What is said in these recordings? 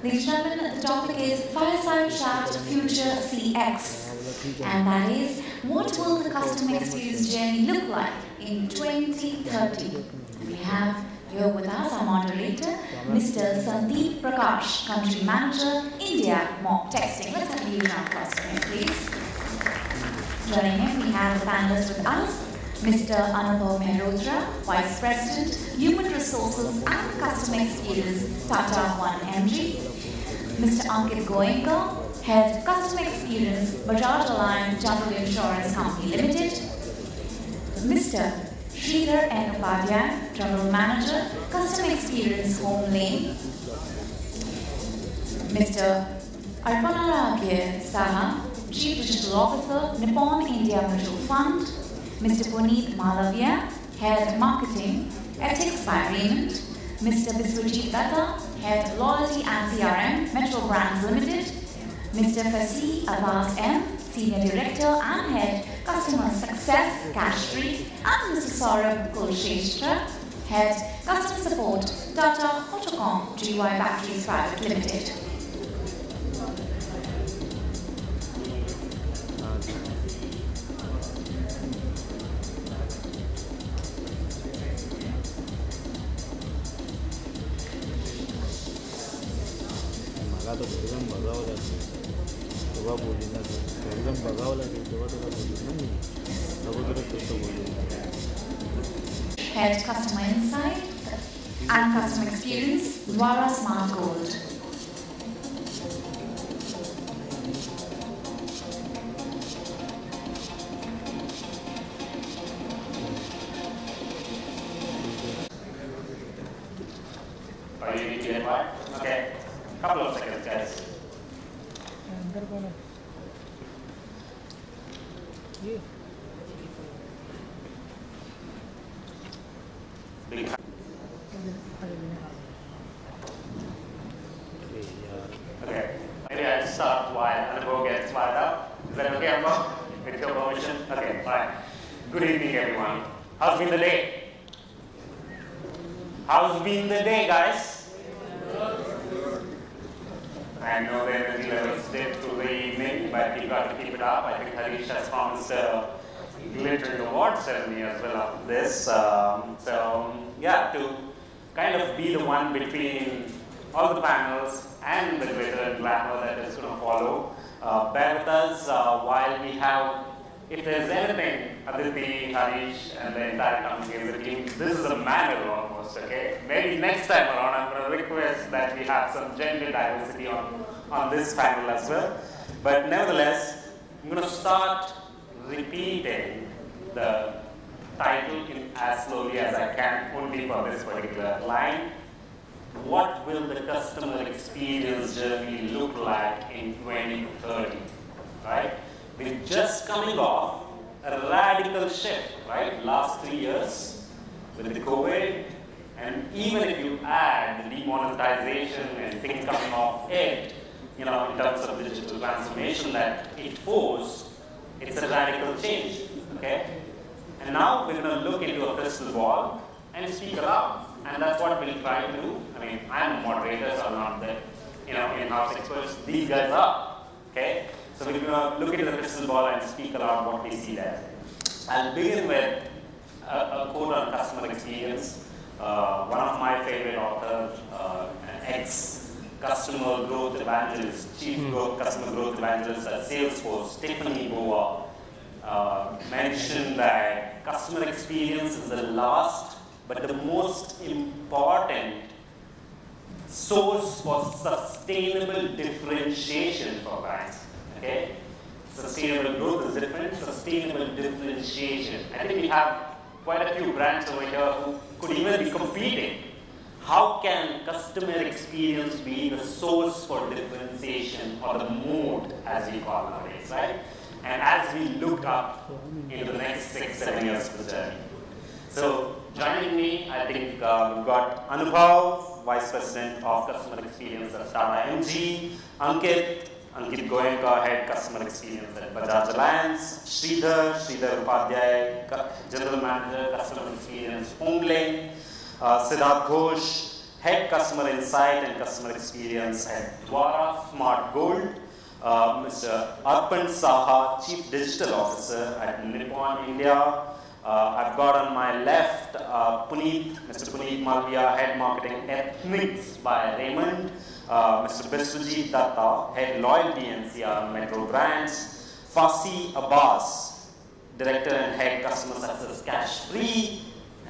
Ladies and gentlemen, the topic is Fireside Chat Future CX. And that is, what will the customer experience journey look like in 2030? We have here with us our moderator, Mr. Sandeep Prakash, Country Manager, India, MOBtexting. Let's have a huge round of applause for him, please. Joining him, we have the panelists with us, Mr. Anubhav Mehrotra, Vice President, Human Resources and Customer Experience, Tata 1MG, Mr. Ankit Goenka, Head Customer Experience, Bajaj Allianz General Insurance Company Limited, Mr. Shridhar and Upadhye, General Manager, Customer Experience, HomeLane, Mr. Arpanarghya, Saha, Chief Digital Officer, Nippon India Mutual Fund, Mr. Puneet, Malaviya, Head Marketing, Ethics by Raymond, Mr. Biswajit, Dutta, Head Loyalty and CRM, Metro Brands Limited, Mr. Fasih, Abbas M, Senior Director and Head Customer Success, Cash Street, and Mr. Ghosh, Head Customer Support, Tata Autocom, GY Batteries Private Limited. Head Customer Insight and Customer Experience, Dvara SmartGold. Are you ready to invite? Okay. Couple of seconds, guys. Okay. Maybe I'll start while Anubhav gets fired up. Is that okay, Anubhav? With your permission? Okay, alright. Good evening, everyone. How's been the day? How's been the day, guys? I know the energy levels dipped through the evening, but you've got to keep it up. I think Harish has promised a glittering award ceremony as well after this. Yeah, to kind of be the one between all the panels and the glitter and glamour that is going to follow. Bear with us while we have, if there's anything, Aditi, Harish, and the entire company as a team, this is a manual almost, okay? Maybe next time around, I'm going to request that we have some gender diversity on this panel as well. But nevertheless, I'm going to start repeating the title in as slowly as I can, only for this particular line. What will the customer experience journey look like in 2030, right? We're just coming off a radical shift, right? Last 3 years with the COVID, and even if you add the demonetization and things coming off it, you know, in terms of digital transformation that it forced, it's a radical change, okay? And now we're going to look into a crystal ball and speak aloud, and that's what we'll try to do. I mean, I'm a moderator, so I'm not the, in-house experts. These guys are, okay? So we're going to look into the crystal ball and speak aloud what we see there. I'll begin with a quote on customer experience. One of my favorite authors, an ex-customer growth evangelist, chief customer growth evangelist at Salesforce, Tiffany Boa, mentioned that customer experience is the last but the most important source for sustainable differentiation for brands. Okay? Sustainable growth is different, sustainable differentiation. I think we have quite a few brands over here who could even be competing. How can customer experience be the source for differentiation, or the mode as we call nowadays, right? And as we look up into the next 6-7 years of the journey. So joining me, I think we've got Anubhav, Vice President of Customer Experience at Tata MG, Ankit Goenka, Head Customer Experience at Bajaj Allianz, Shridhar Upadhye, General Manager, Customer Experience, HomeLane, Siddhartha Ghosh, Head Customer Insight and Customer Experience at Dvara SmartGold. Mr. Saha, Chief Digital Officer at Nippon, India. I've got on my left Puneet, Mr. Puneet Malaviya, Head Marketing Ethnix by Raymond. Mr. Biswajit Dutta, Head Loyalty and CR Metro Brands. Fasih Abbas, Director and Head Customer Success Cash Free.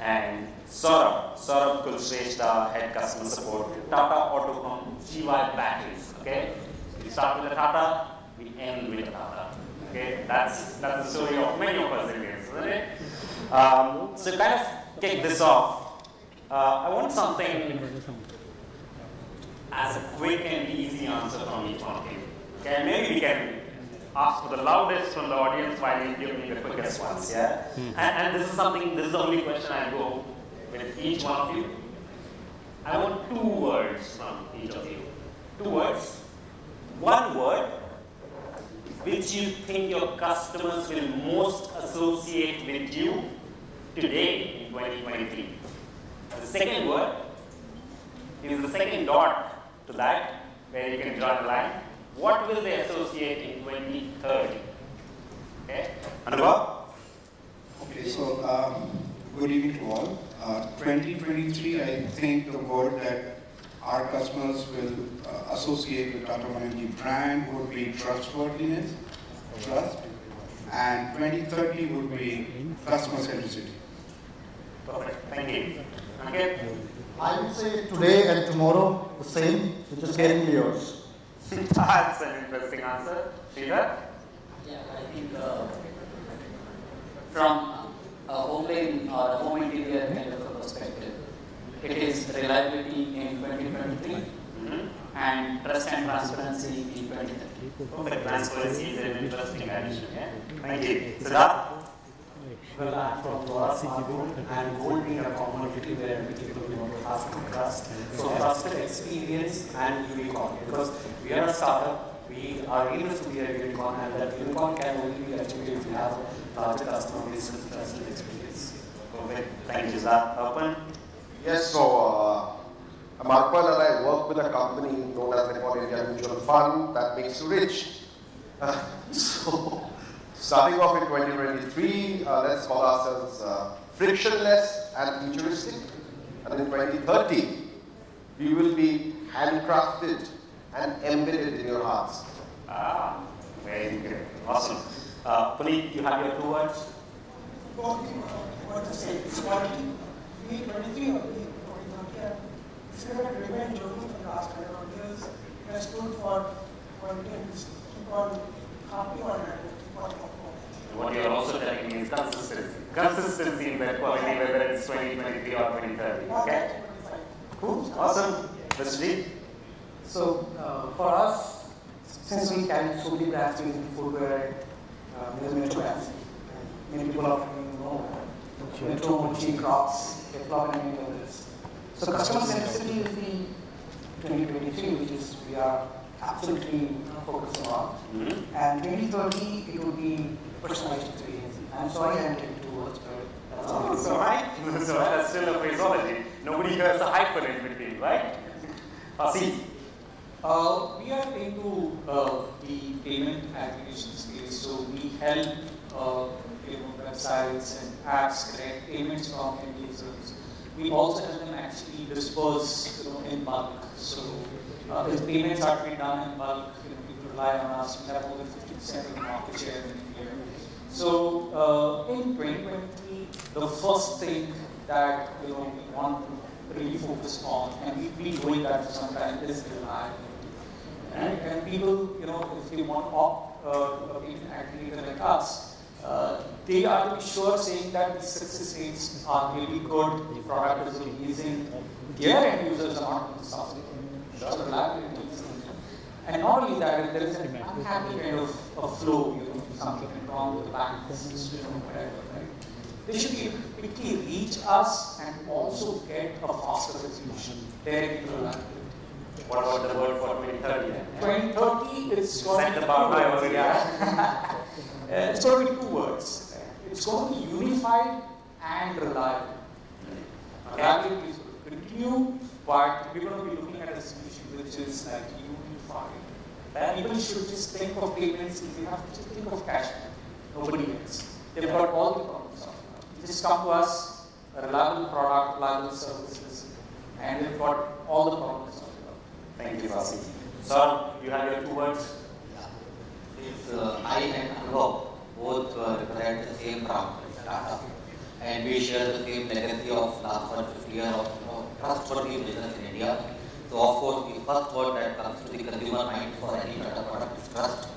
And Saurabh Kulshrestha, Head Customer Support, Tata Autocom GY Batteries. Okay? We start with the Tata, we end with the Tata. Okay? That's the story of many of us Indians, isn't it? So to kind of kick this off, I want something as a quick and easy answer from each one of you. Okay? Maybe we can ask for the loudest from the audience while you give me the quickest ones. Yeah? And this is the only question I go with each one of you. I want 2 words from each of you. 2 words. 1 word which you think your customers will most associate with you today in 2023. The second word is the second dot to that, where you can draw the line. What will they associate in 2030? Okay? Anubhav? Okay, so good evening to all. 2023, I think the word that our customers will associate with Tata Energy brand would be trustworthiness, trust, and 2030 would be customer centricity. Perfect, thank you. Ankit? I would say today and tomorrow the same, which is getting yours. That's an interesting answer. Shridhar? Yeah, I think from a HomeLane or a home interior kind of a perspective, it is reliability in 2023 and trust and transparency in 2030. Perfect. Transparency is an interesting addition. Yeah? Thank you. Siddhartha? Well, I'm from Dvara SmartGold, and gold being a commodity where people have to trust. So trusted experience and unicorn, because we are a startup, we are able to be a unicorn, and that unicorn can only be achieved if we have larger customer base with trusted experience. Perfect. Thank you, Siddhartha. Arpan? Yes, so I'm Arpan and I work with a company known as Nippon India Mutual Fund that makes you rich. So, starting off in 2023, let's call ourselves frictionless and futuristic. And in 2030, we will be handcrafted and embedded in your hearts. Ah, very good. Awesome. Puneet, you have your 2 words? What to say? It's quality. We 23 or we 2030. It's a revenge journey for the last 100 years. It has stood for quality and keep on happy on that. What you're also telling me is consistency. Consistency in that quality, whether it's 2023 or 2030. Okay? Cool. Awesome. Biswajit? So for us, since we carry so many brands in footwear, there's Metro brands. Many people of you know Metro, Mochi, Crocs, Flop, and many others. So customer centricity is the 2023, which is we are absolutely focusing on. And 2030, it would be personalized experience. I'm sorry I'm taking 2 words, but that's all. So that's still a phraseology. Nobody hears a hyphen in between, right? Fasih? We are into the payment aggregation space, so we help websites and apps collect payments from end users. We also help them actually disperse in bulk. So if payments are to be done in bulk, people rely on us. We have more than 50% of the market share in India. So in 2023, the first thing that we want to really focus on, and we've been doing that for some time, is reliability. And people, if they want to opt a payment aggregator like us, they are to be sure saying that the success rates are really good, the product is amazing, their end users are not going to suffer. So reliability is something. And not only that, if there is an unhappy kind of a flow, something wrong with the bank system, whatever, right? They should be able to quickly reach us and also get a faster resolution. There is reliability. What about the word for 2030 then? 2030, it's going to be 2 words. Yeah. It's going to be 2 words. It's going to be unified and reliable. Reliability is going to continue, but we're going to be looking at a solution which is like unified. That people should just think of payments, if you have to just think of cash. Nobody else. They've got all the problems solved. Just come to us, a reliable product, reliable services, and they've got all the problems solved. Thank you, Fasih. Sir, you have your 2 words? If I and Anubhav both represent the same brand, Tata, and we share the same legacy of last 150 years of trustworthy business in India. So of course, the first word that comes to the consumer mind for any Tata product is trust.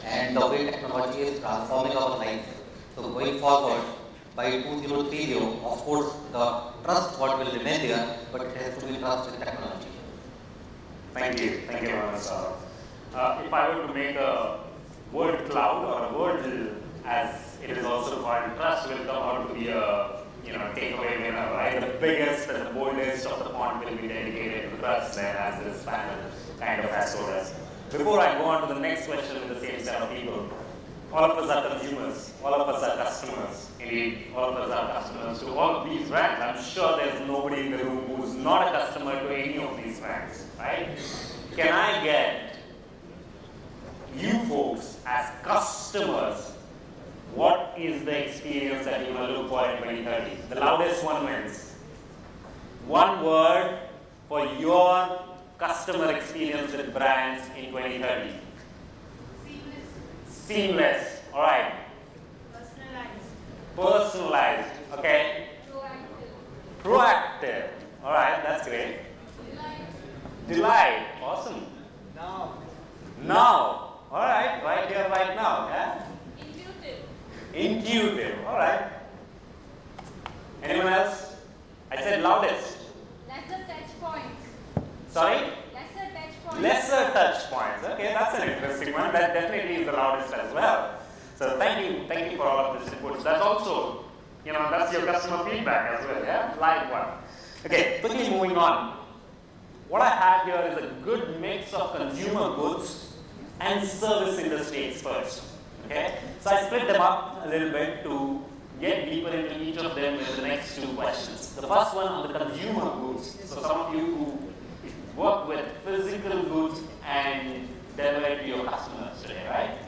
And the way technology is transforming our lives. So going forward, by 2030, of course, the trust what will remain there, but it has to be trust with technology. Thank you very much, sir. If I were to make a word cloud or a word, as it is also called, trust will come out to be a takeaway winner, right? The biggest and the boldest of the font will be dedicated to trust, then, as this panel kind of has told us. Before I go on to the next question with the same set of people, all of us are consumers, all of us are customers. Indeed, all of us are customers to all of these brands. I'm sure there's nobody in the room who's not a customer to any of these brands, right? Can I get you folks as customers, what is the experience that you will look for in 2030? The loudest one wins. One word for your customer experience with brands in 2030. Seamless. All right. Personalized. Okay. Proactive. All right. That's great. Delight. Awesome. Now. All right. Right here, right now. Yeah. Intuitive. All right. Anyone else? I said loudest. Lesser touch points. Sorry? Lesser touch points. Lesser touch points. Okay, that's an interesting one. That definitely is the loudest as well. So thank you for all of this input. That's also, that's your customer feedback as well, yeah? Live one. Okay, quickly moving on. What I have here is a good mix of consumer goods and service industry experts. Okay, so I split them up a little bit to get deeper into each of them with the next 2 questions. The first one on the consumer goods. So some of you who work with physical goods and deliver it to your customers today, right?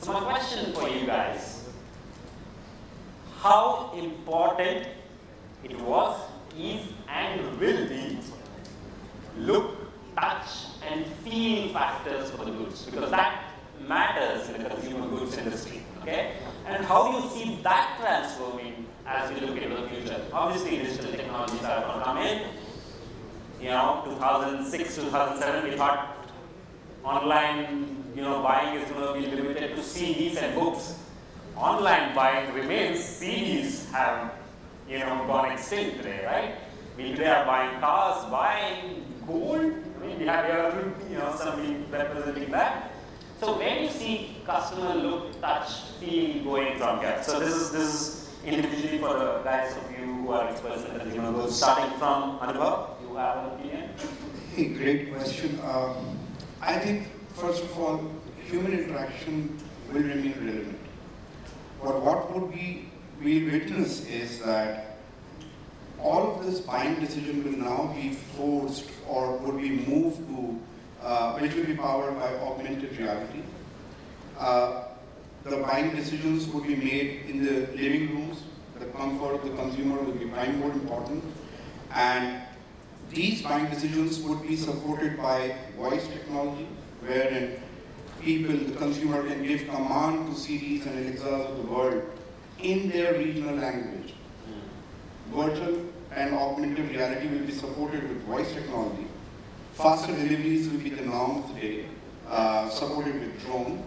So my question for you guys, how important it was, is, and will be look, touch, and feel factors for the goods, because that matters in the consumer goods industry, okay? And how do you see that transforming as we look into the future? Obviously, digital technologies are going to come in. 2006, 2007, we thought online, buying is going to be limited to CDs and books. Online buying remains. CDs have, gone extinct today, right? We today are buying cars, buying gold. I mean, we have here, somebody representing that. So where do you see customer look, touch, feel going from here? So this is individually for the guys of you who are experts in consumer goods. Starting from Anubhav, you have an opinion? Hey, great question. I think, first of all, human interaction will remain relevant. But what would we witness is that all of this buying decision will now be forced or would be moved to which will be powered by augmented reality. The buying decisions would be made in the living rooms. The comfort of the consumer will be buying more important. And these buying decisions would be supported by voice technology, wherein the consumer can give command to CDs and Alexas of the world in their regional language. Virtual and augmented reality will be supported with voice technology. Faster deliveries will be the norm today, supported with drone.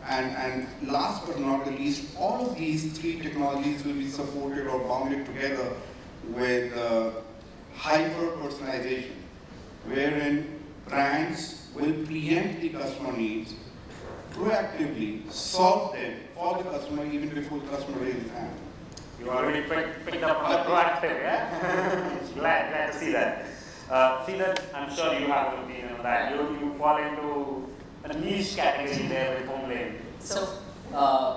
And last but not the least, all of these 3 technologies will be supported or bounded together with hyper-personalization, wherein brands will preempt the customer needs, proactively solve them for the customer even before the customer raises his hand. You already picked up on the proactive, yeah? glad to see that. Shridhar, I'm sure you have an opinion on that. You fall into a niche category there with HomeLane. So,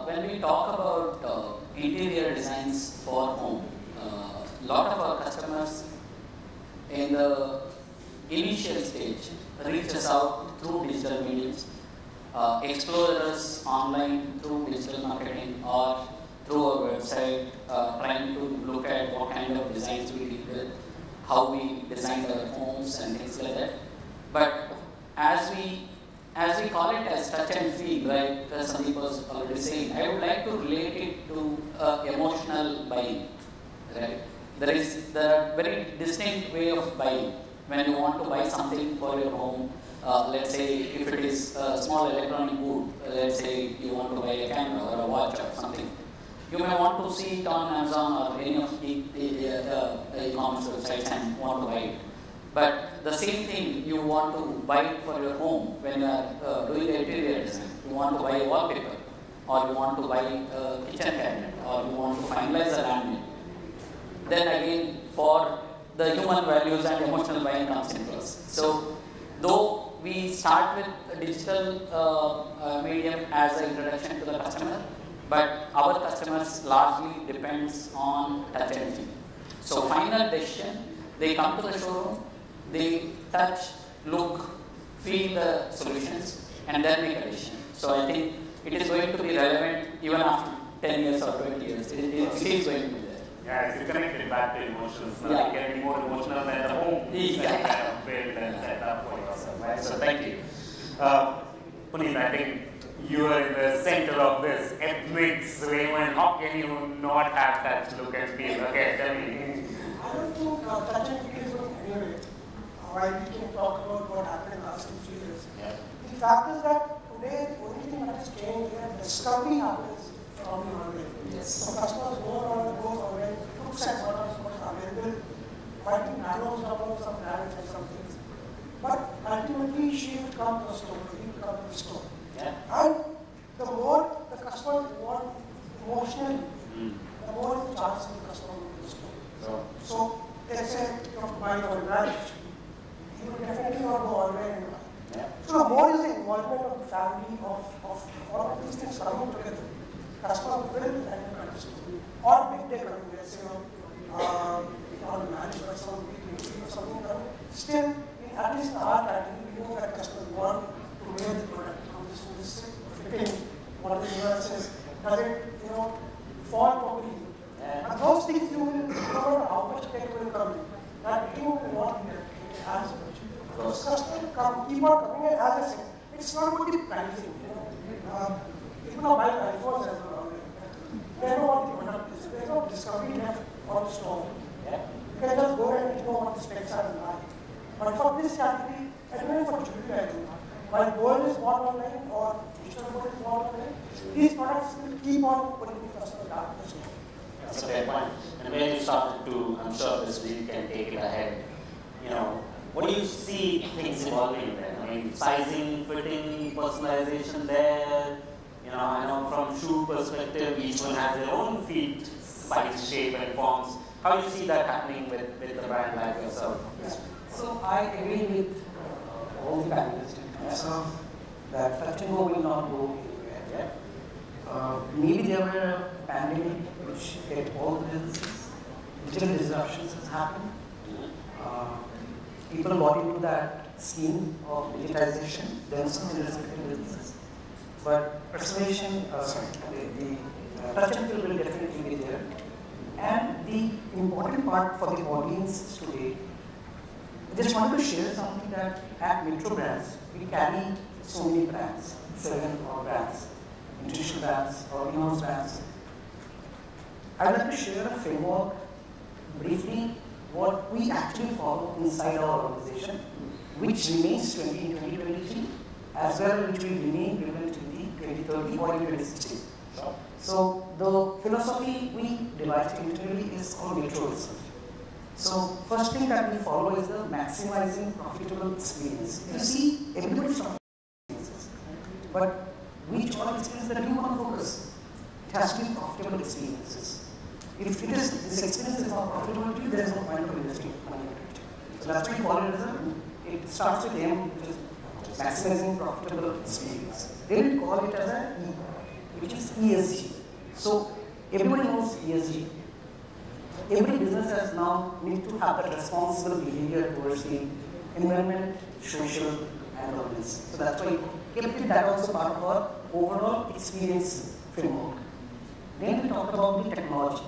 when we talk about interior designs for home, a lot of our customers in the initial stage reaches out through digital mediums, explorers online through digital marketing or through our website, trying to look at what kind of designs we deal with, how we design our homes and things like that. But as we call it as touch and feel, right, as Sandeep was already saying, I would like to relate it to emotional buying, right? There is the very distinct way of buying. When you want to buy something for your home, let's say if it is a small electronic good, let's say you want to buy a camera or a watch or something, you may want to see it on Amazon or any of the e-commerce websites and want to buy it. But the same thing, you want to buy it for your home when you are doing the interior design. You want to buy a wallpaper, or you want to buy a kitchen cabinet, or you want to finalize a laminate. Then again, for the human values and emotional buying comes in place. So, though we start with a digital medium as an introduction to the customer, but our customers largely depends on touch and feel. So, final decision, they come to the showroom, they touch, look, feel the solutions, and then make a decision. So, I think it is going to be relevant even after 10 years or 20 years. It is going to be there. Yeah, it's connected back to emotions. Now you can be more emotional than the home. Yeah. Kind of build and set up for yourself, right? So thank you. Puneet, I think you are in the center of this. Ethnix, Raymond, how can you not have touch, look and feel? Okay, tell me. I don't think touch and feel is going anywhere. While we can talk about what happened in the last 2 years. Yeah. The fact is that today, the only thing that has changed is that discovery happens from the online. Yes. So customers go online, looks at what is available, might be narrows down some brands and some things. But ultimately, she will come to the store, he will come to the store. Yeah. And the more the customers want emotionally, the more the chance the customer will go to the store. So let's say you have to buy your brand, you will definitely not go online and buy. Yeah. So the more is the involvement of the family, of all of these things coming together. Customer will and understand. Or big day coming, let's say, on marriage or something coming. Still, at least in our category, we know that customers want to wear the product. This fitting, what are the nuances, does it, fall properly? And those things you will, no matter how much tech will come in, that you will not be as much. Because customers keep on coming in, as I said, it's not about the pricing. People are buying iPhones as well. They know what the product is. There's no discovery left on the store. You can just go and know what the specs are and buy. But for this category, and even for jewelry, I think, while gold is bought online or digital gold is bought online, these products will keep on putting the customer back to the store. That's a fair point. And when you started to, I'm sure this week can take it ahead, what do you see things evolving there? I mean, sizing, fitting, personalization there. I know from shoe perspective, each one has their own feet, size, shape, and forms. How do you see that happening with a brand like yourself? Yeah. So I agree with all the panelists in terms of that touch and go will not go anywhere. Yeah? Maybe there were a pandemic which hit all the businesses. Digital disruptions has happened. People got into that scheme of digitization. There are some respective businesses. But persuasion, the touch and feel will definitely be there. And the important part for the audience today, I just wanted to share something that at Metro Brands, we carry so many brands, 7 or brands, institutional brands or in-house brands. I would like to share a framework briefly what we actually follow inside our organization, which remains 2023, as well as which will remain relevant in the 2030 or in 2060. So the philosophy we devised internally is called Metro itself. So first thing that we follow is the maximizing profitable experience. You see, everybody's talking about experiences, but which one experience that you want to focus? It has to be profitable experiences. If it is, this experience is not profitable to you, there is no point of investing money into it. So that's why we call it as it starts with M, which is maximizing profitable experience. Then we call it as an E, which is ESG. So everybody knows ESG. Every business has now need to have that responsible behavior towards the environment, social, and governance. So that's why kept that also part of our overall experience framework. Then we talk about the technology.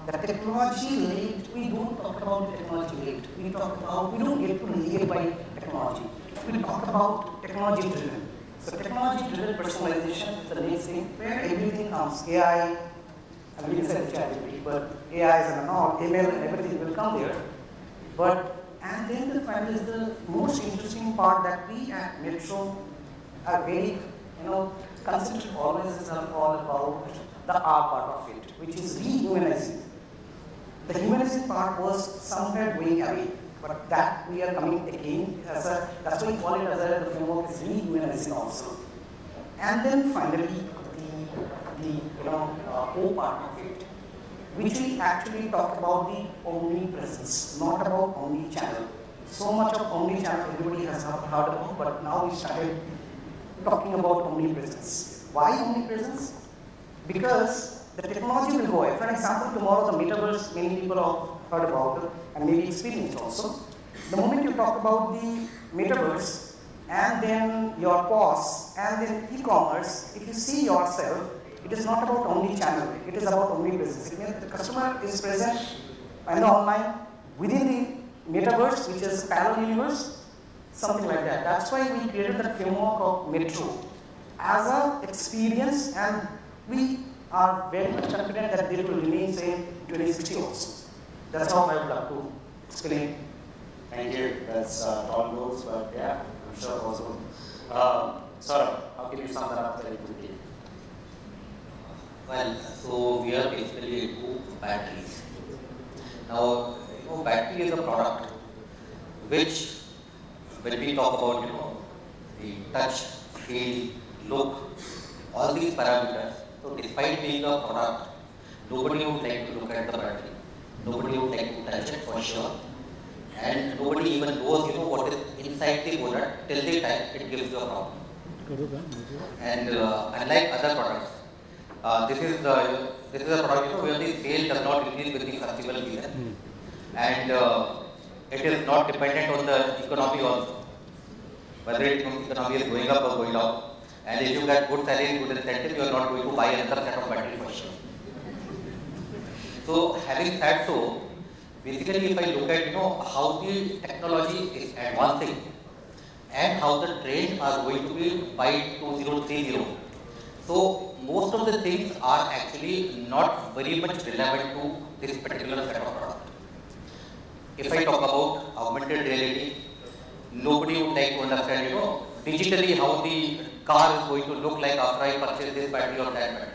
The technology late, we don't talk about the technology late. We don't get to lead by technology. We talk about technology driven. So technology driven personalization is the next thing where everything comes. AI, I will say ChatGPT, but AI and all, ML and everything will come there. And then the final is the most interesting part that we at Metro are very, considered always is all about the R part of it, which is rehumanizing. The humanizing part was somewhere going away, but that we are coming again that's why we call it as the framework is rehumanizing also. And then finally, the O part of it, which we actually talk about the omnipresence, not about omni-channel. So much of omni-channel everybody has heard about, but now we started talking about omnipresence. Why omnipresence? Because the technology will go away. For example, tomorrow the metaverse, many people have heard about it and maybe experienced also. The moment you talk about the metaverse and then your POS and then e-commerce, if you see yourself, it is not about omni-channel, it is about omnipresence. It means the customer is present in the online, within the metaverse, which is a parallel universe, something like that. That's why we created that framework of Metro as an experience, and we are very much confident that it will remain same in 2060 also. That's how I would like to explain. Thank you. That's tall goals, but yeah, I'm sure possible. Saurabh, how can you sum that up very quickly? Well, so we are basically into batteries. Now, battery is a product which, when we talk about, the touch, feel, look, all these parameters, so despite being a product, nobody would like to look at the battery. Nobody would like to touch it for sure. And nobody even knows, what is inside the product till the time it gives you a problem. And unlike other products, this is a product where the sale does not increase with the festival season, and it is not dependent on the economy also, whether the economy is going up or going down. And if you get good salary, good incentive, you are not going to buy another set of battery for sure. So having said so, basically if I look at how the technology is advancing and how the trends are going to be by 2030. So most of the things are actually not very much relevant to this particular set of product. If I talk about augmented reality, nobody would like to understand, digitally how the car is going to look like after I purchase this battery or that battery.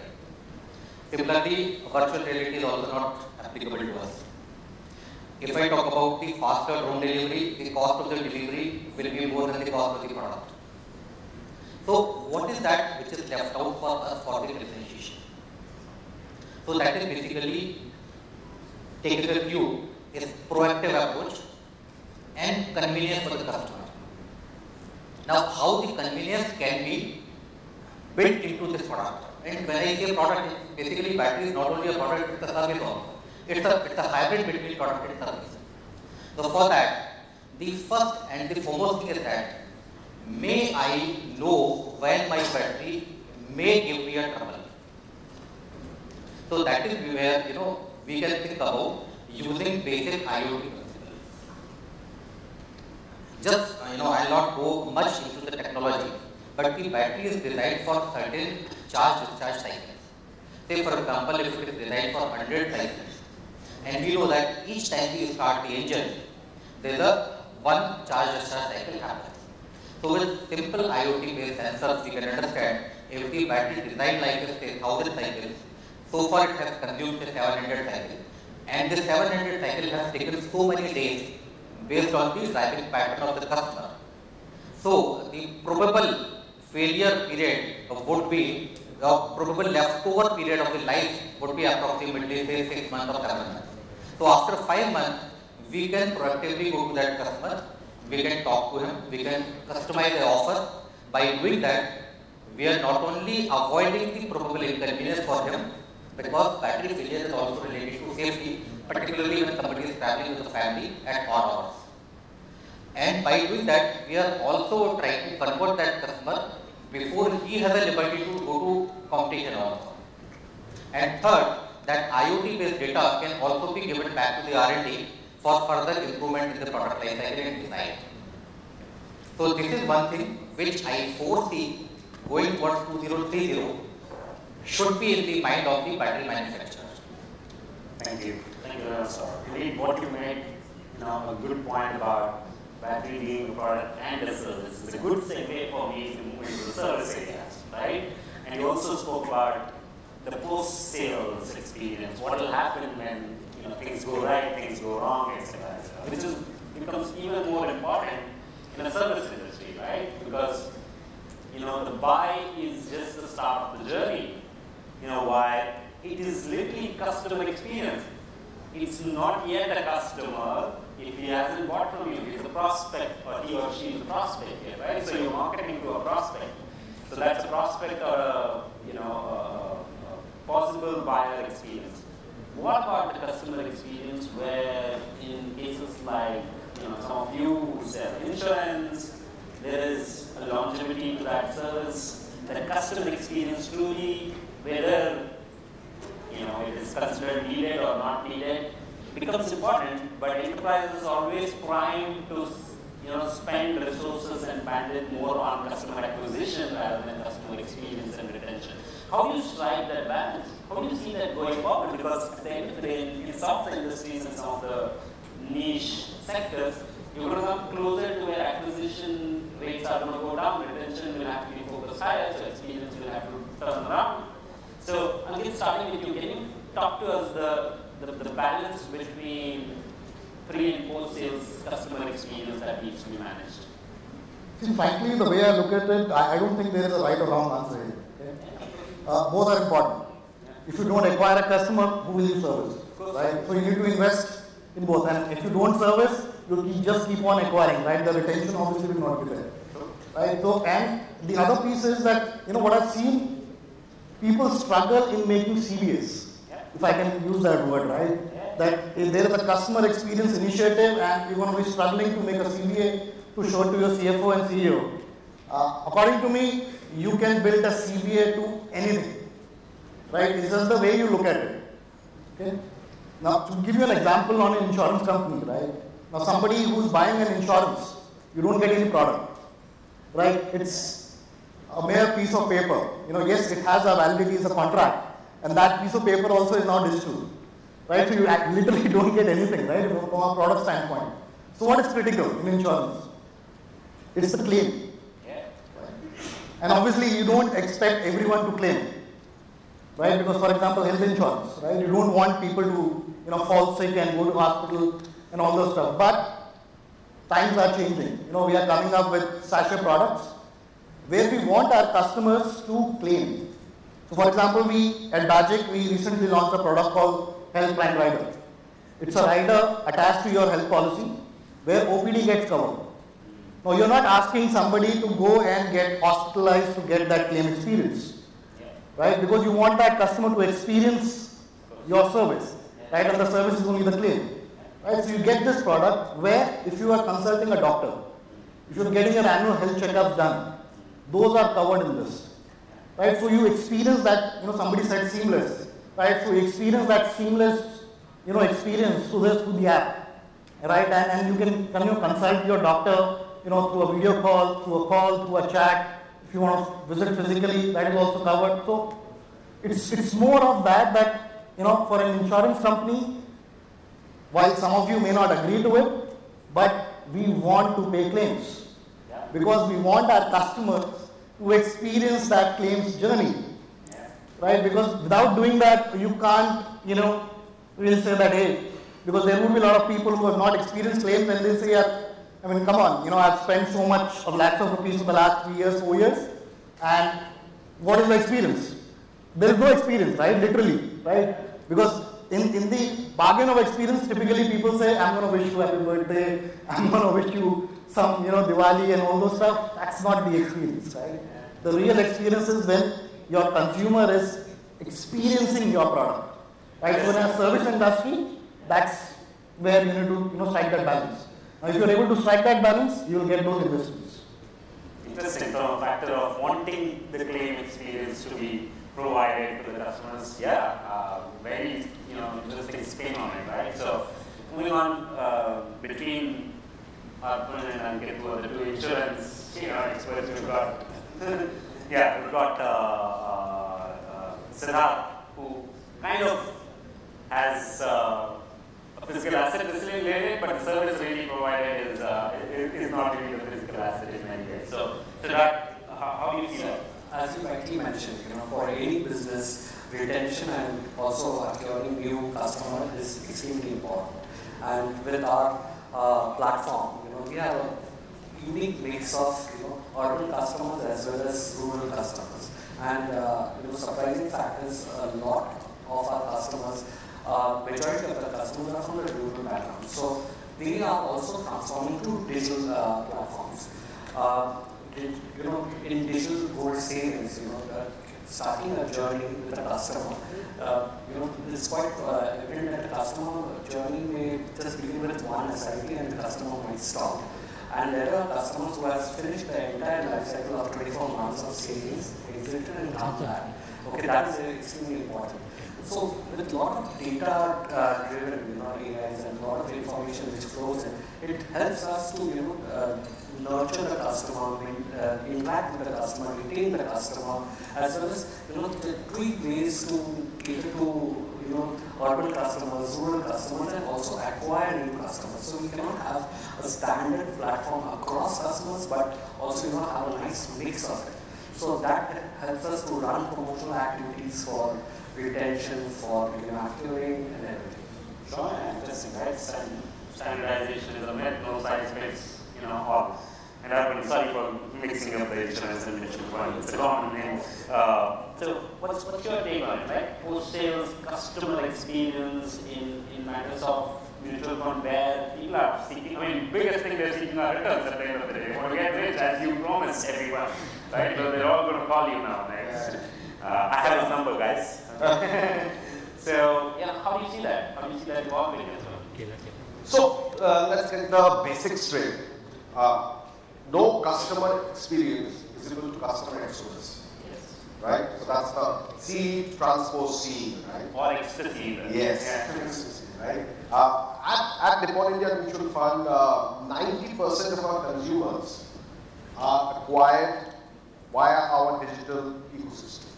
Similarly, virtual reality is also not applicable to us. If I talk about the faster drone delivery, the cost of the delivery will be more than the cost of the product. So what is that which is left out for us for the differentiation? So that is basically taking a view is proactive approach and convenience for the customer. Now how the convenience can be built into this product. And when I say product, basically battery is not only a product, it's a service also. It's a hybrid between product and service. So for that, the first and the foremost thing is that, may I know when my battery may give me a trouble. So that is where, we can think about using basic IoT principles. Just, I'll not go much into the technology, but the battery is designed for certain charge-discharge cycles. Say for example, if it is designed for 100 cycles, and we know that each time we start the engine, there is a one charge-discharge cycle happens. So with simple IoT-based sensors, we can understand if the battery design life is say 1000 cycles, so far it has consumed say 700 cycles, and this 700 cycle has taken so many days based on the driving pattern of the customer. So the probable failure period would be, the probable leftover period of the life would be approximately say 6 months or 7 months. So after 5 months, we can proactively go to that customer, we can talk to him, we can customize the offer. By doing that, we are not only avoiding the probable inconvenience for him, because battery failure is also related to safety, particularly when somebody is traveling with a family at odd hours. And by doing that, we are also trying to convert that customer before he has a liberty to go to competition also. And third, that IoT-based data can also be given back to the R&D for further improvement in the product lifecycle and design. So this is one thing which I foresee going towards 2030 should be in the mind of the battery manufacturer. Thank you. Thank you very much, sir. Indeed, what you made, a good point about battery being a product and a service. It's a good segue for me to move into the service areas, right? And you also spoke about the post-sales experience. What will happen when things go right, things go wrong, etc., which becomes even more important in a service industry, right? Because the buy is just the start of the journey. Why? It is literally customer experience. It's not yet a customer if he hasn't bought from you. He's a prospect, or he or she is a prospect here, right? So you're marketing to a prospect. So that's a prospect or a possible buyer experience. What about the customer experience where in cases like some of you sell insurance, there is a longevity to that service, that customer experience truly, whether it is considered needed or not needed, becomes important, but enterprise is always primed to spend resources and bandwidth more on customer acquisition rather than customer experience and retention. How do you strike that balance? How do you see that going forward? Because at the end of the day, in software industries and some of the niche sectors, you're going to come closer to where acquisition rates are going to go down, retention will have to be focused higher, so experience will have to turn around. So, Ankit, starting with you, can you talk to us the balance between pre and post sales customer experience that needs to be managed? See, frankly, the way I look at it, I don't think there is a right or wrong answer here. Okay? Both are important. If you don't acquire a customer, who will you service? Right? So you need to invest in both. And if you don't service, you just keep on acquiring, right? The retention obviously will not be there. Right? So, and the other piece is that, what I've seen, people struggle in making CBAs, if I can use that word, right? That if there is a customer experience initiative and you're going to be struggling to make a CBA to show to your CFO and CEO. According to me, you can build a CBA to anything, right? It's just the way you look at it. Okay? Now, to give you an example on an insurance company, right? Now, somebody who's buying an insurance, you don't get any product, right? It's a mere piece of paper. Yes, it has a validity, it's a contract, and that piece of paper also is now digital, right? So you literally don't get anything, right, from a product standpoint. So what is critical in insurance? It's the claim. And obviously, you don't expect everyone to claim, right? Because, for example, health insurance, right? You don't want people to, fall sick and go to hospital and all those stuff. But times are changing. We are coming up with sachet products where we want our customers to claim. So, for example, at Bajaj, we recently launched a product called Health Plan Rider. It's a rider attached to your health policy where OPD gets covered. Now, you're not asking somebody to go and get hospitalized to get that claim experience, right? Because you want that customer to experience your service, right? And the service is only the claim, right? So you get this product where if you are consulting a doctor, if you're getting your annual health checkups done, those are covered in this, right? So you experience that, somebody said seamless, right? So you experience that seamless, experience through the app, right? And you can consult your doctor, through a video call, through a chat. If you want to visit physically, that is also covered. So it's more of that, for an insurance company, while some of you may not agree to it, but we want to pay claims. Because we want our customers to experience that claims journey, right? Because without doing that, you can't, we'll say that, hey, because there will be a lot of people who have not experienced claims and they say, come on, I've spent so much of lakhs of rupees for the last 3 years, 4 years, and what is the experience? There is no experience, right? Literally, right? Because in the bargain of experience, typically people say, I'm going to wish you happy birthday, I'm going to wish you some, Diwali and all those stuff. That's not the experience, right? The real experience is when your consumer is experiencing your product, right? So in a service industry, That's where you need to strike that balance. Now, if you are able to strike that balance, you will get those investments. Interesting, from a factor of wanting the claim experience to be provided to the customers. Yeah, very interesting spin on it, right? So moving on between Arpan and Ankit, who are the two insurance experts we've got. Yeah, we've got Siddhartha, who kind of has a physical asset related, but the service really provided is not really a physical asset in many ways. So Siddhartha, how do you see that? As you rightly mentioned, for any business, retention and also acquiring new customer is extremely important. And with our platform, we have a unique mix of urban customers as well as rural customers. And surprising fact is a lot of our customers, majority of the customers are from the rural background. So they are also transforming to digital platforms. In digital gold savings, starting a journey with a customer, it's quite evident that a customer journey may just begin with one SIP and the customer might stop. And there are customers who have finished the entire life cycle of 24 months of savings, exited and come back. Okay, that is extremely important. So with a lot of data driven, AIs and a lot of information which flows in, it helps us to nurture the customer, interact with the customer, retain the customer, as well as the tweak ways to cater to urban customers, rural customers, and also acquire new customers. So we cannot have a standard platform across customers, but also have a nice mix of it. So that helps us to run promotional activities for retention, for acquiring and everything. Sure, interesting, right? Standardization is a myth, no size fits, all. And I'm sorry for mixing up the insurance and mutual fund. It's a common name. So what's your take on it, right? Post-sales customer experience in matters of mutual fund where people are seeking, biggest thing they're seeking are returns at the end of the day. They want to get rich as you promised everyone, right? So they're all going to call you now next. I have his number, guys. So, how do you see that? How do you see that evolving as well? So, let's get the basics straight. No customer experience is equal to customer excellence. Yes. Right? So that's the C transpose C, right? Or ecstasy. Yes. Yeah. Right? At Nippon India Mutual Fund, 90% of our consumers are acquired via our digital ecosystem.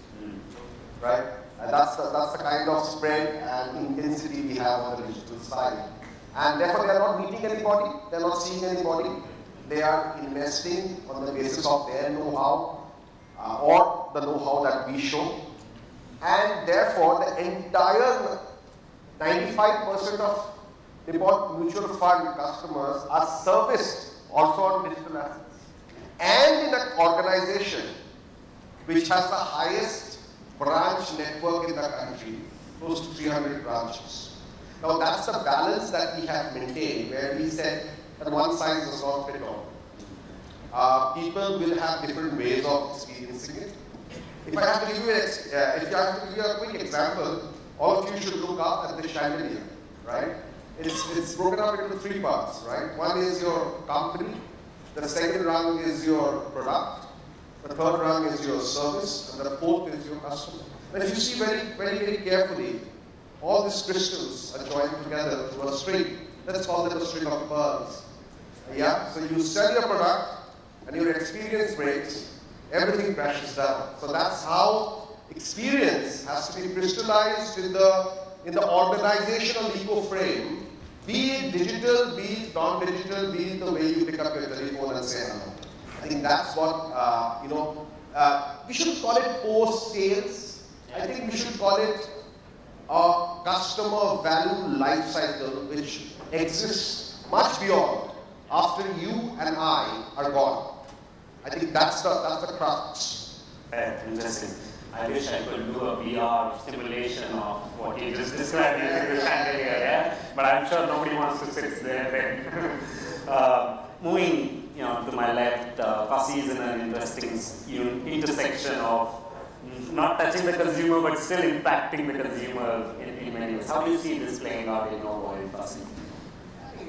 Right? And that's the kind of spread and intensity we have on the digital side. And therefore, they are not meeting anybody, they are not seeing anybody. They are investing on the basis of their know-how or the know-how that we show. And therefore, the entire 95% of Nippon Mutual Fund customers are serviced also on digital assets. And in an organization which has the highest branch network in the country, close to 300 branches. Now that's the balance that we have maintained, where we said that one size does not fit all. People will have different ways of experiencing it. If I have to give you a quick example, all of you should look up at the chandelier, right? It's broken up into three parts, right? One is your company, the second rung is your product, the third rung is your service, and the fourth is your customer. But if you see very carefully, all these crystals are joined together through a string. Let's call it a string of pearls. Yeah? So you sell your product, and your experience breaks, everything crashes down. So that's how experience has to be crystallized in the organizational eco-frame, be it digital, be it non-digital, be it the way you pick up your telephone and say hello. I think that's what, we shouldn't call it post-sales. I think we should call it a customer value life cycle which exists much beyond after you and I are gone. I think that's the crux. Interesting. I wish I could do a VR simulation of what you just described using the chandelier, yeah? But I'm sure nobody wants to sit there then. Moving to my left, Fasih is in an interesting intersection of not touching the consumer, but still impacting the consumer in many ways. How do you see this playing out in your world, Fasih?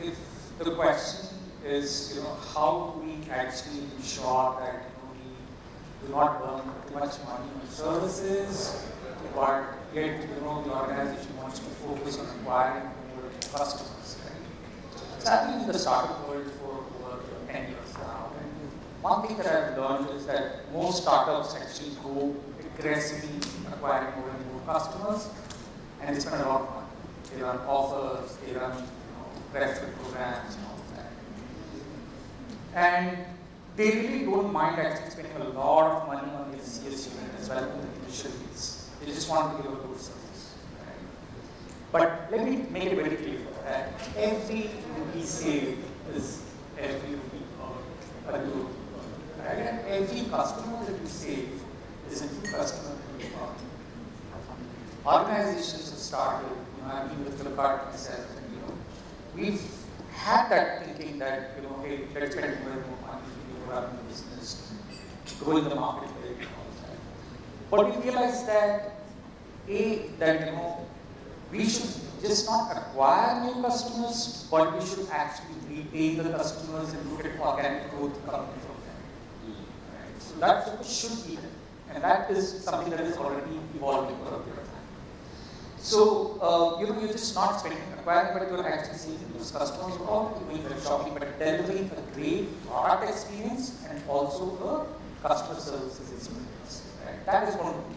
If the question is, how do we actually ensure that we do not burn too much money on services, but yet the organization wants to focus on acquiring more customers. Right? So I've been in the startup world for over 10 years now. And one thing that I've learned is that most startups actually go aggressively acquiring more and more customers, and they spend a lot of money. They run offers, they run referral programs, and all of that. And they really don't mind actually spending a lot of money on the CS unit as well in the initial phase. They just want to give a good service. Right? But let me make it very clear that every rupee saved is every rupee earned, a new rupee earned, right? And every customer that you save is a new customer that you earn. Organizations have started, I've been with Flipkart myself, and we've had that thinking that, hey, let's spend more and more money to run the business, growing the market rate and all that. But we realized that, we should just not acquire new customers, but we should actually retain the customers and look at organic growth coming from them. Right? So that focus should be there. And that is something that is already evolving for a period of time. So, you're just not spending acquiring, but you're actually seeing those customers who are already doing their shopping, but delivering a great product experience and also a customer services experience. Right? That is going to be.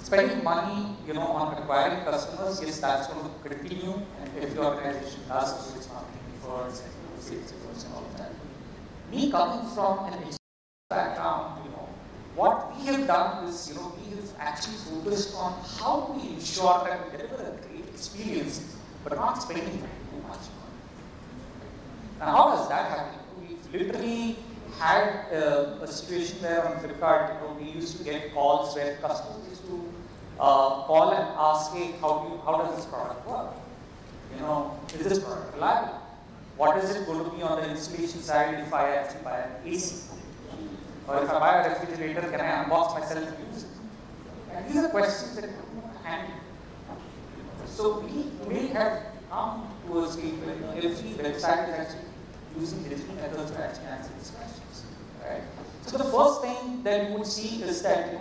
Spending money, on acquiring customers, yes, that's going to continue, and every organization does its marketing efforts and sales efforts and all of that. Me coming from an background, what we have done is, we have actually focused on how do we ensure that we deliver a great experience, but not spending too much money. Now, how does that happen? We've literally had a situation where on Flipkart, we used to get calls where customers used to call and ask, hey, how does this product work? Is this product reliable? What is it going to be on the installation side if I actually buy an AC? Or if I buy a refrigerator, can I unbox myself and use it? And these are questions that we handle. So we have come to a stage where every website is actually using digital methods to actually answer these questions. Right? So the first thing that you would see is that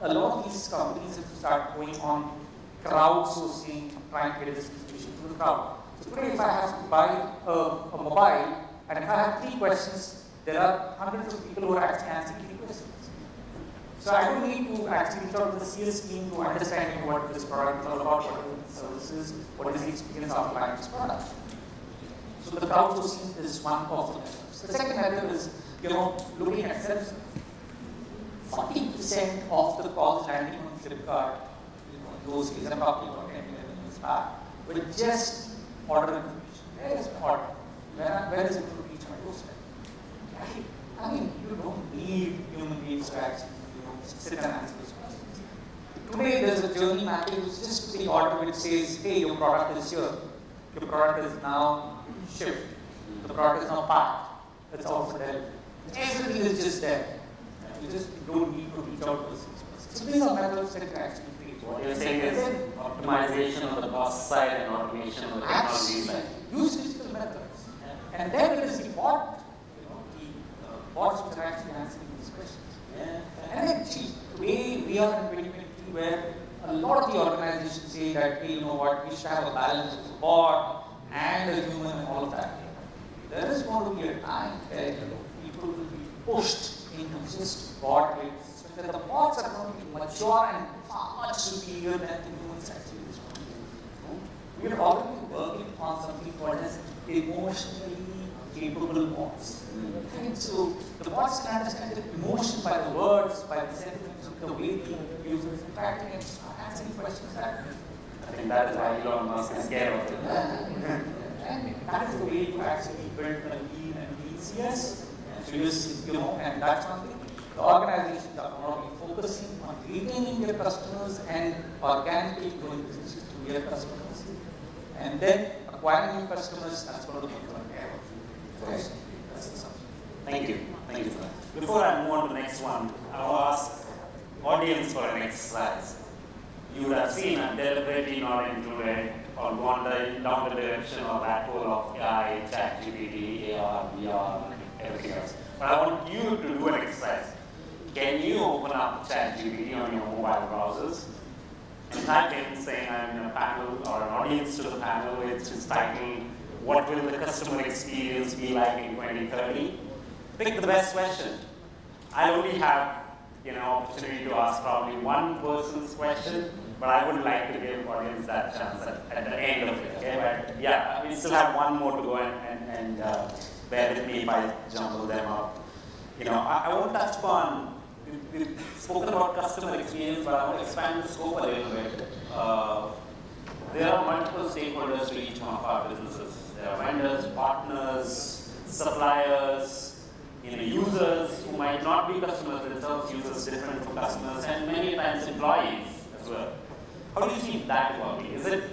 a lot of these companies have start going on crowdsourcing, trying to get this information from the crowd. So today, if I have to buy a mobile, and if I have 3 questions, there are hundreds of people who are actually answering 3 questions. So I don't need to actually reach out to the CS team to understand what this product is all about, what are the services, what is the experience of buying this product. So the crowdsourcing is one of the methods. The second method is, looking at self-service. 40% of the calls landing on Flipkart, those days, I'm talking about 10, 11 years back, were just order information. Where is my order? Where is it going to reach my doorstep? Right? I mean, you don't need human beings to actually sit and answer those questions. Today, there's a journey mapping which just to the order which says, hey, your product is here. Your product is now shipped. The product is now packed. It's all for delivery. Everything is just there. You just don't need to reach out to the salesperson. So these are methods that you actually create. What you're saying is optimization on the cost side and automation on the technology side. Use digital methods. And then it is the bot, the bots which are actually answering these questions. And then today we are in 2023 where a lot of the organizations say that, hey, we should have a balance of a bot and a human and all of that. There is going to be a time where people will be pushed into just bot rates. So that the bots are going to be mature and far much superior than the humans actually respond to. We are already working on something called as emotionally capable bots. And so the bots can understand the emotion by the words, by the sentiments, the way the user is interacting and answering questions that way. I think that is why Elon Musk is scared of it. And that is the way to actually build a lean and mean CS. And that's one thing. The organizations are already focusing on retaining their customers and organically growing businesses to their customers. And then acquiring new customers, that's going to be taken care of. Right? That's the subject. Thank you. Thank you for that. Before I move on to the next one, I will ask audience for an exercise. You would have seen I'm deliberately not included or gone down the direction of that hole of AI, ChatGPT, AR, VR, everything else. But I want you to do an exercise. Can you open up ChatGPT on your mobile browsers and type in saying I'm in a panel or an audience to the panel which is titled, what will the customer experience be like in 2030? Pick the best question. I'll only have opportunity to ask probably one person's question, but I would like to give audience that chance at the end of it. Okay, but yeah, we still have one more to go, and bear with me if I jumble them up. I won't touch upon. We've spoken about customer experience, but I want to expand the scope a little bit. There are multiple stakeholders to each one of our businesses. There are vendors, partners, suppliers, users who might not be customers themselves, users different from customers, and many times employees as well. How do you see that evolving? Is it,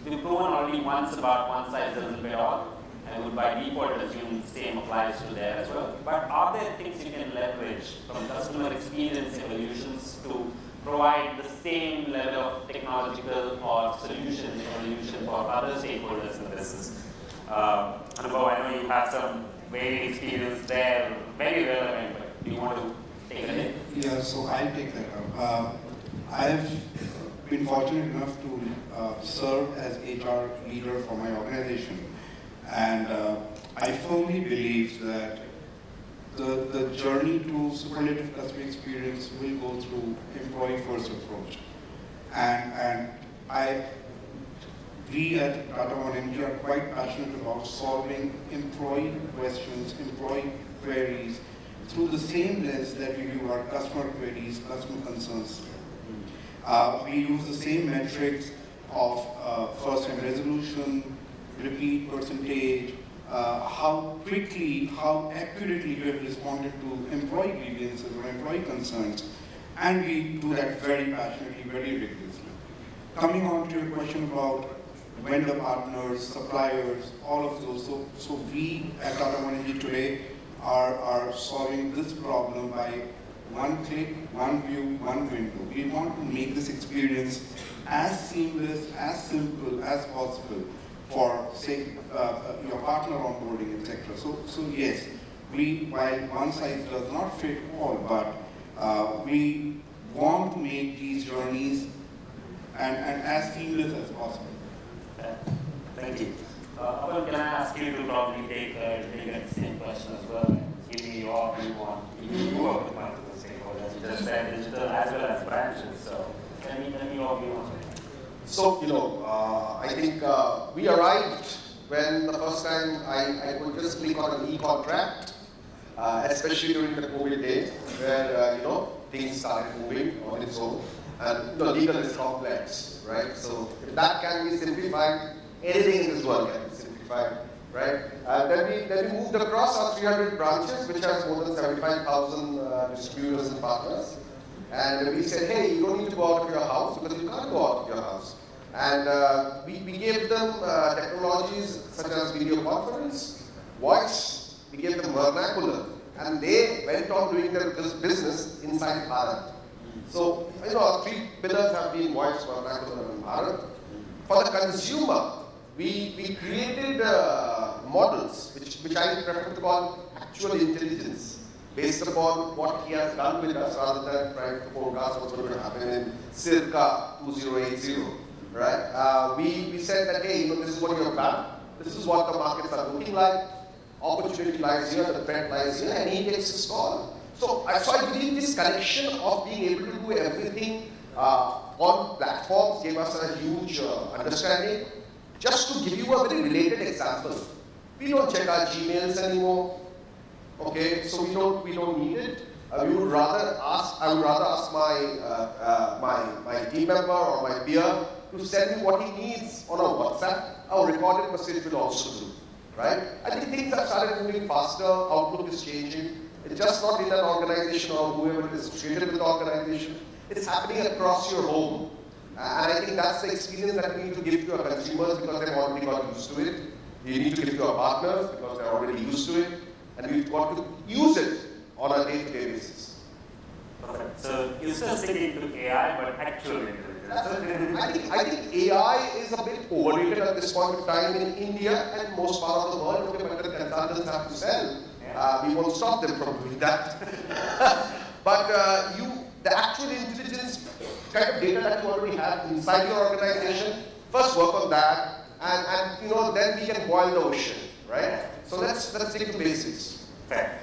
we've proven already once about one size doesn't fit all, and would by default assume the same applies to there as well. But are there things you can leverage from customer experience evolutions to provide the same level of technological or solution evolution for other stakeholders in the business? Anubhav, I know you have some very experience there, very relevant, but do you want to take it in? Yeah, so I'll take that up. I've been fortunate enough to serve as HR leader for my organization. And I firmly believe that the journey to superlative customer experience will go through employee-first approach. And we at Tata MG are quite passionate about solving employee questions, employee queries through the same lens that we view our customer queries, customer concerns. We use the same metrics of first-time resolution, repeat percentage, how quickly, how accurately we have responded to employee grievances or employee concerns, and we do that very passionately, very rigorously. Coming on to your question about vendor partners, suppliers, all of those, so we at Tata MG today are solving this problem by one click, one view, one window. We want to make this experience as seamless, as simple as possible for, say, your partner onboarding, etc. So yes, while one size does not fit all, but we want to make these journeys and as seamless as possible. Thank you. Abbas, can I ask you to probably take that same question as well? Give me your view on, you work with multiple stakeholders, you just said digital as well as branches, so tell me your view on it. So, I think we arrived when the first time I could just click on an e-contract, especially during the COVID days, where, things started moving on its own. And, legal is complex, right? So, if that can be simplified, anything in this world can be simplified, right? Then we moved across our 300 branches, which has more than 75,000 distributors and partners. And we said, hey, you don't need to go out of your house because you can't go out of your house. And we gave them technologies such as video conference, voice, we gave them vernacular, and they went on doing their business inside Bharat. So, our three pillars have been voice, vernacular, and Bharat. For the consumer, we created models, which I prefer to call actual intelligence, based upon what he has done with us, rather than trying to forecast what's going to happen in circa 2080. Right? We said that, hey, this is what you have done, this is what the markets are looking like, opportunity lies here, the threat lies here, and he takes his call. So I believe this connection of being able to do everything on platforms gave us a huge understanding. Just to give you a very related example, we don't check our Gmails anymore. Okay, so we don't need it. I would rather ask my team member or my peer to send me what he needs on a WhatsApp. Our recorded message will also do, right? I think things have started moving faster. Outlook is changing. It's just not in an organization or whoever is associated with the organization. It's happening across your home. And I think that's the experience that we need to give to our consumers because they've already got used to it. We need to give to our partners because they're already used to it. And we've got to use it on a day-to-day basis. Perfect. So is still sticking to AI, but actual intelligence. I think AI is a bit overrated at this point of time in India and most part of the world. Okay, but the consultants have to sell. We won't stop them from doing that. But the actual intelligence kind of data that you already have inside your organization, first work on that, and then we can boil the ocean, right? So let's take the basics. Fair.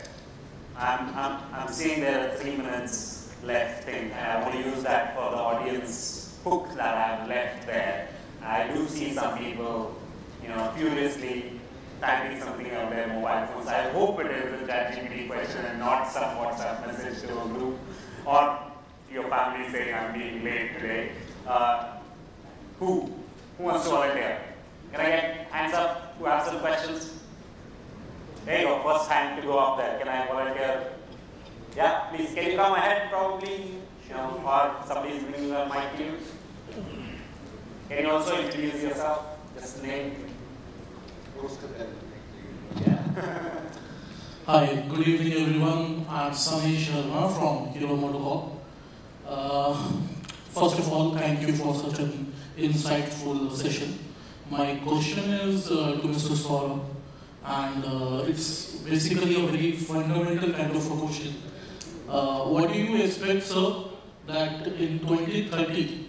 I'm seeing there are 3 minutes left thing, and I want to use that for the audience hook that I've left there. I do see some people, furiously typing something on their mobile phones. I hope it is a ChatGPT question and not some WhatsApp message to a group or your family saying I'm being late today. Who wants to volunteer? Can I get hands up who have some questions? There you go, first hand to go up there. Can I volunteer? Yeah, please, can you come ahead probably? Or somebody's bringing a mic to you. Can you also introduce yourself? Just name. Yeah. Hi, good evening everyone. I'm Sandeep Sharma from Hero Motorhop. First of all, thank you for such an insightful session. My question is to Mr. Saurabh, and it's basically a very fundamental kind of a question. What do you expect, sir, that in 2030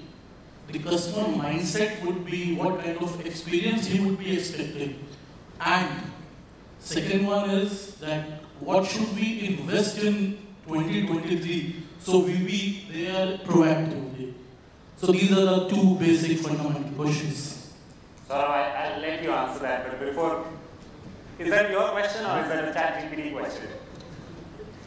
the customer mindset would be, what kind of experience he would be expecting? And second one is that what should we invest in 2023 so we be there proactively? So these are the 2 basic fundamental questions. So I'll let you answer that, but before, is that your question or is that a ChatGPT question?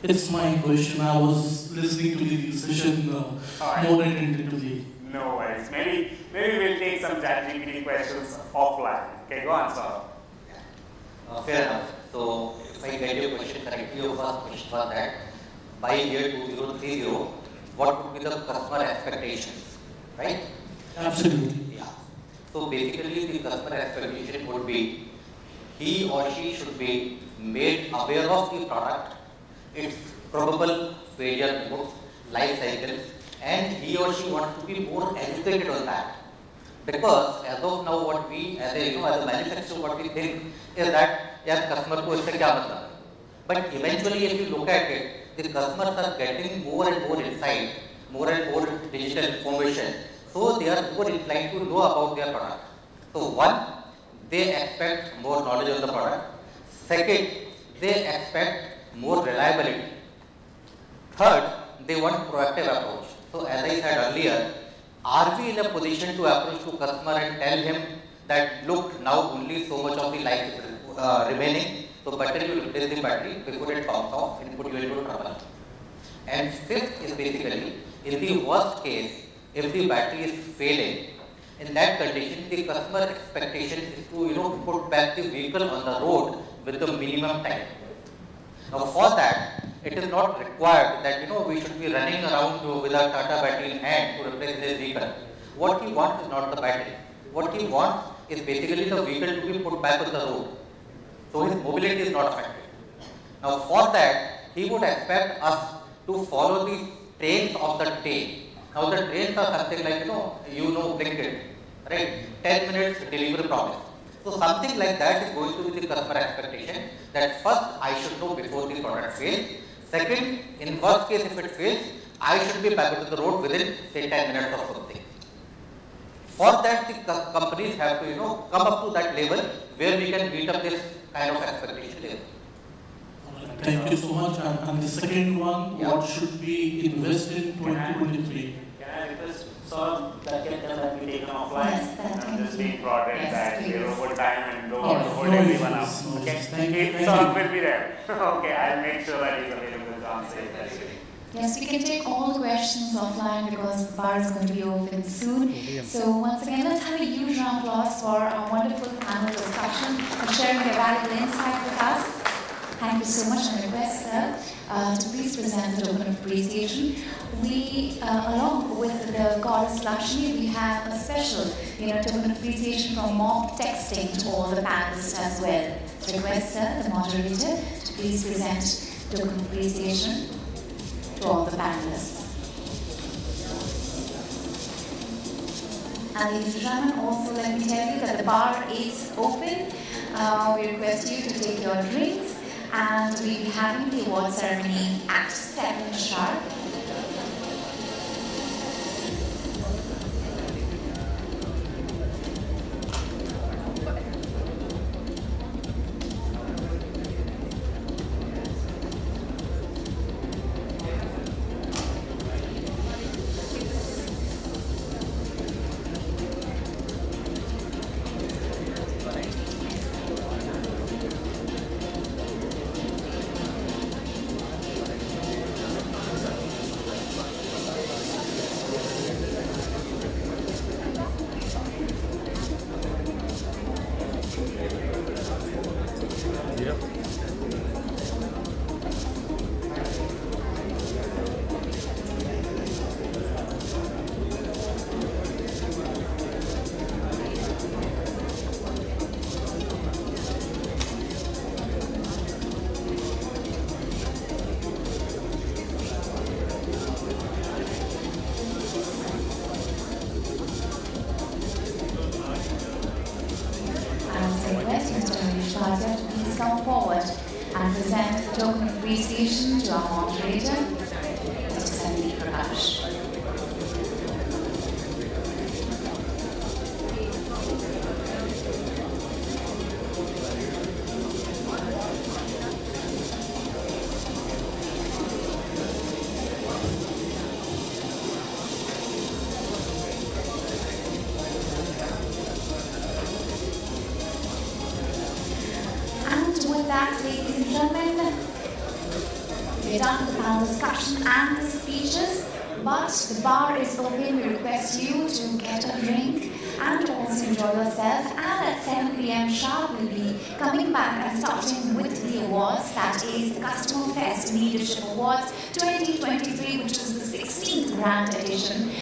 It's my question. I was listening to the session more attentively. No worries. Maybe we'll take some ChatGPT questions offline. Okay, go on, Saha. Fair enough. So, if I get your question correctly, your first question was that by year 2030, what would be the customer expectations, right? Absolutely. Yeah. So, basically, the customer expectation would be he or she should be made aware of the product, its probable failure modes, life cycle, and he or she wants to be more educated on that. Because as of now, what we, as a manufacturer, what we think is that, customer ko isse kya matlab? But eventually, if you look at it, the customers are getting more and more insight, more and more digital information, so they are more inclined to know about their product. So one, they expect more knowledge of the product. Second, they expect more reliability. Third, they want proactive approach. So as I said earlier, are we in a position to approach to customer and tell him that look, now only so much of the life is remaining, so better you replace the battery before it pops off and put you into trouble. And fifth is basically, in the worst case, if the battery is failing, in that condition, the customer expectation is to put back the vehicle on the road with the minimum time. Now for that, it is not required that we should be running around with our Tata battery in hand to replace this vehicle. What he wants is not the battery. What he wants is basically the vehicle to be put back on the road. So his mobility is not affected. Now for that, he would expect us to follow the trains of the day. Now the trains are something like Blinkit, right? 10 minutes delivery promise. So something like that is going to be the customer expectation, that first I should know before the product fails. Second, in worst case if it fails, I should be back on the road within say 10 minutes or something. For that, the companies have to come up to that level where we can meet up this kind of expectation level. Thank you so much. And the second one, what should we invest in 2023? Can I request that can be taken offline? Yes, I'm just being brought in that we're over time and don't want to hold everyone up. Okay, Saurabh will be there. Okay, I'll make sure that he's available to answer your question. Yes, we can take all the questions offline because the bar is going to be open soon. So once again, let's have a huge round of applause for our wonderful panel discussion and sharing their valuable insight with us. Thank you so much, and request to please present the token of appreciation. We, along with the goddess Lakshmi, we have a special, token of appreciation from MOBtexting to all the panelists as well. Request the moderator to please present token of appreciation to all the panelists. And ladies and gentlemen, also let me tell you that the bar is open. We request you to take your drinks, and we'll be having the award ceremony at 7 sharp. Please come forward and present the token of appreciation to our moderator, Mr. Sandeep Prakash. With that, ladies and gentlemen, we're done with the panel discussion and the speeches, but the bar is open. We request you to get a drink and to also enjoy yourself. And at 7 p.m. sharp, we'll be coming back and starting with the awards. That is the Customer Fest Leadership Awards 2023, which is the 16th Grand Edition.